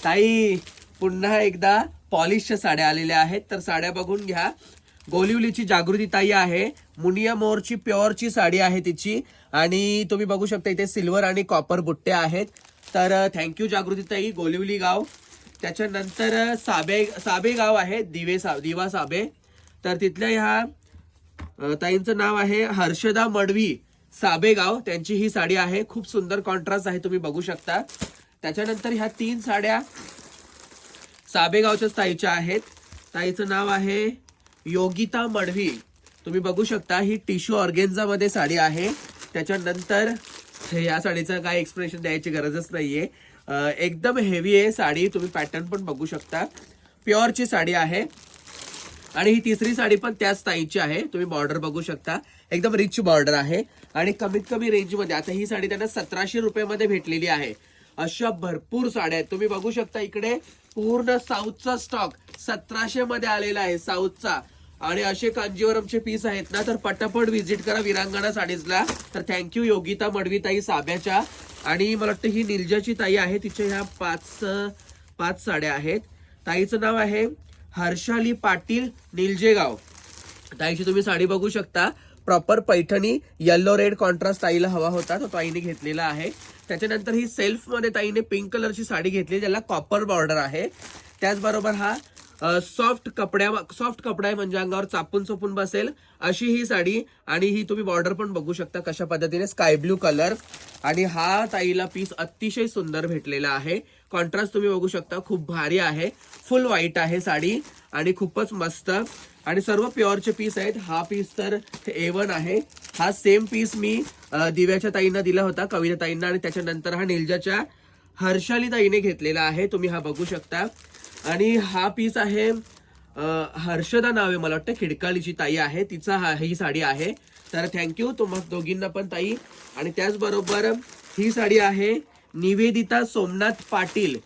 ताई पुन्हा एकदा पॉलिशच्या साड्या आलेल्या आहेत, तर साड्या बघून घ्या. गोलिवलीची जागृती ताई आहे, मुनिया मोरची प्युअरची साडी आहे तिची, आणि तुम्ही बघू शकता इथे सिल्वर आणि कॉपर बुट्टे आहेत. तर थँक्यू जागृती ताई, गोलिवली गाव. त्याच्यानंतर साबे गाव आहे, दिवा साबे. तर तिथल्या ह्या ताईंचं नाव आहे हर्षदा मडवी, साबेगाव. त्यांची ही साडी आहे, खूप सुंदर कॉन्ट्रास्ट आहे, तुम्ही बघू शकता. त्याच्यानंतर ह्या 3 साड्या साबेगावच्याच ताईच्या आहेत. ताईचं नाव आहे योगिता मडवी, तुम्ही बघू शकता. ही टिश्यू ऑर्गेन्झा मध्ये साडी आहे. त्याच्यानंतर या साडीचं काय एक्सप्रेशन द्यायची गरजच नाहीये, एकदम हेवी आहे साडी, तुम्ही पॅटर्न पण बघू शकता. प्युअरची साडी आहे. आणि ही तिसरी साडी पण त्याच ताईची आहे, तुम्ही बॉर्डर बघू शकता, एकदम रिच बॉर्डर आहे. आणि कमीत कमी रेंजमध्ये, आता ही साडी त्यांना 1700 रुपयामध्ये भेटलेली आहे. अशा भरपूर साड्या आहेत, तुम्ही बघू शकता. इकडे पूर्ण साऊथचा स्टॉक 1700 मध्ये आलेला आहे, साऊथचा. आणि असे कांजीवरमचे पीस आहेत ना, तर पटापट व्हिजिट करा विरांगणा साडीजला. तर थँक्यू योगिता मडवी ताई साब्याच्या. आणि मला वाटतं ही निलजाची ताई आहे, तिच्या ह्या 5 साड्या आहेत. ताईचं नाव आहे हर्षाली पाटील, निलजेगाव. ताईची तुम्ही साडी बघू शकता, proper Paithani yellow red contrast ताईला हवा होता, तो ताईने घेतलेला आहे. त्याच्यानंतर ही सेल्फ मध्ये ताईने पिंक कलरची साडी घेतली, ज्याला कॉपर बॉर्डर आहे. त्याचबरोबर हा सॉफ्ट कपडा आहे, म्हणजे अंगावर चापून चोपून बसेल अशी ही साडी. आणि ही तुम्ही बॉर्डर पण बघू शकता कशा पद्धतीने, स्काय ब्ल्यू कलर. आणि हा ताईला पीस अतिशय सुंदर भेटलेला आहे, कॉन्ट्रास्ट तुम्ही बघू शकता, खूप भारी आहे. फुल व्हाईट आहे साडी आणि खूपच मस्त. आणि सर्व प्युअरचे पीस आहेत. हा पीस तर A1 आहे. हा सेम पीस मी दिव्याच्या ताईंना दिला होता, कविता ताईंना. आणि त्याच्यानंतर हा निलजाच्या हर्षाली ताईने घेतलेला आहे, तुम्ही हा बघू शकता. आणि हा पीस आहे हर्षदा नाव आहे, मला वाटतं खिडकालीची ताई आहे, तिचा ही साडी आहे. तर थँक्यू तुम्हा दोघींना पण ताई. आणि त्याचबरोबर ही साडी आहे निवेदिता सोमनाथ पाटील,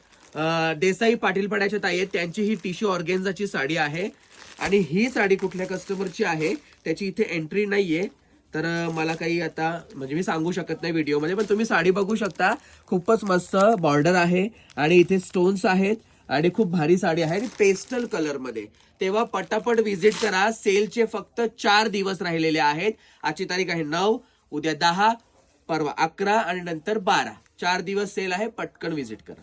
देसाई पाटील पाड्याच्या ताई आहेत, त्यांची ही टिश्यू ऑर्गेन्झाची साडी आहे. आणि ही साडी कुठल्या कस्टमरची आहे त्याची इथे एंट्री नाहीये, तर मला काही आता म्हणजे मी सांगू शकत नाही व्हिडिओमध्ये. पण तुम्ही साडी बघू शकता, खूपच मस्त बॉर्डर आहे आणि इथे स्टोन्स आहेत आणि खूप भारी साडी आहे, पेस्टल कलर मध्ये. तेव्हा पटापट व्हिजिट करा, सेलचे फक्त 4 दिवस राहिलेले आहेत. आजची तारीख आहे 9, उद्या 10, परवा 11 आणि नंतर 12. 4 दिवस सेल आहे, पटकन व्हिजिट करा.